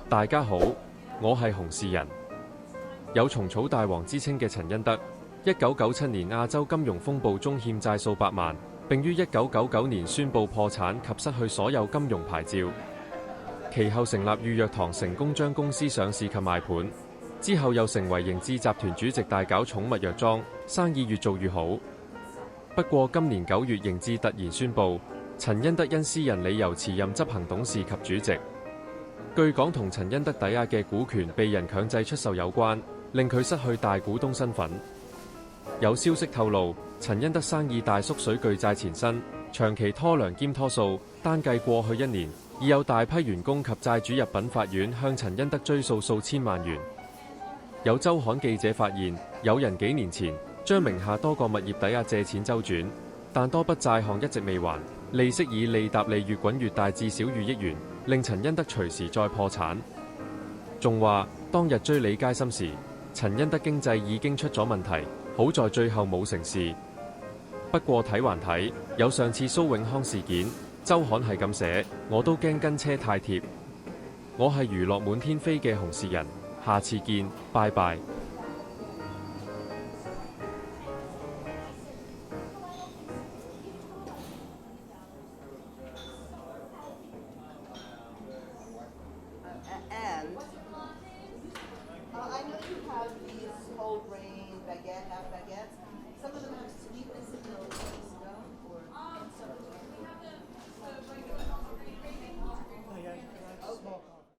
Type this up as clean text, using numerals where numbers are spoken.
大家好，我係洪氏人。有蟲草大王之稱嘅陳恩德，1997年亞洲金融風暴中欠債數百萬，並於1999年宣布破產及失去所有金融牌照。其後成立裕藥堂，成功將公司上市及賣盤。之後又成為盈智集團主席，大搞寵物藥妝，生意越做越好。不過今年9月，盈智突然宣布，陳恩德因私人理由辭任執行董事及主席。據講同陳恩德抵押嘅股權被人強制出售有關，令佢失去大股東身份。有消息透露，陳恩德生意大縮水，巨債纏身，長期拖糧兼拖數，單計過去1年，已有大批員工及債主入稟法院向陳恩德追訴數千萬元。有週刊記者發現，有人幾年前將名下多個物業抵押借錢周轉，但多筆債項一直未還，利息以利搭利越滾越大，至少逾億元，令陳恩德隨時再破產。仲話當日追李佳芯時，陳恩德經濟已經出咗問題，好在最後冇成事。不過睇還睇，有上次蘇永康事件，週刊係咁寫，我都驚跟車太貼。我係娛樂滿天飛嘅洪氏人，下次見，拜拜。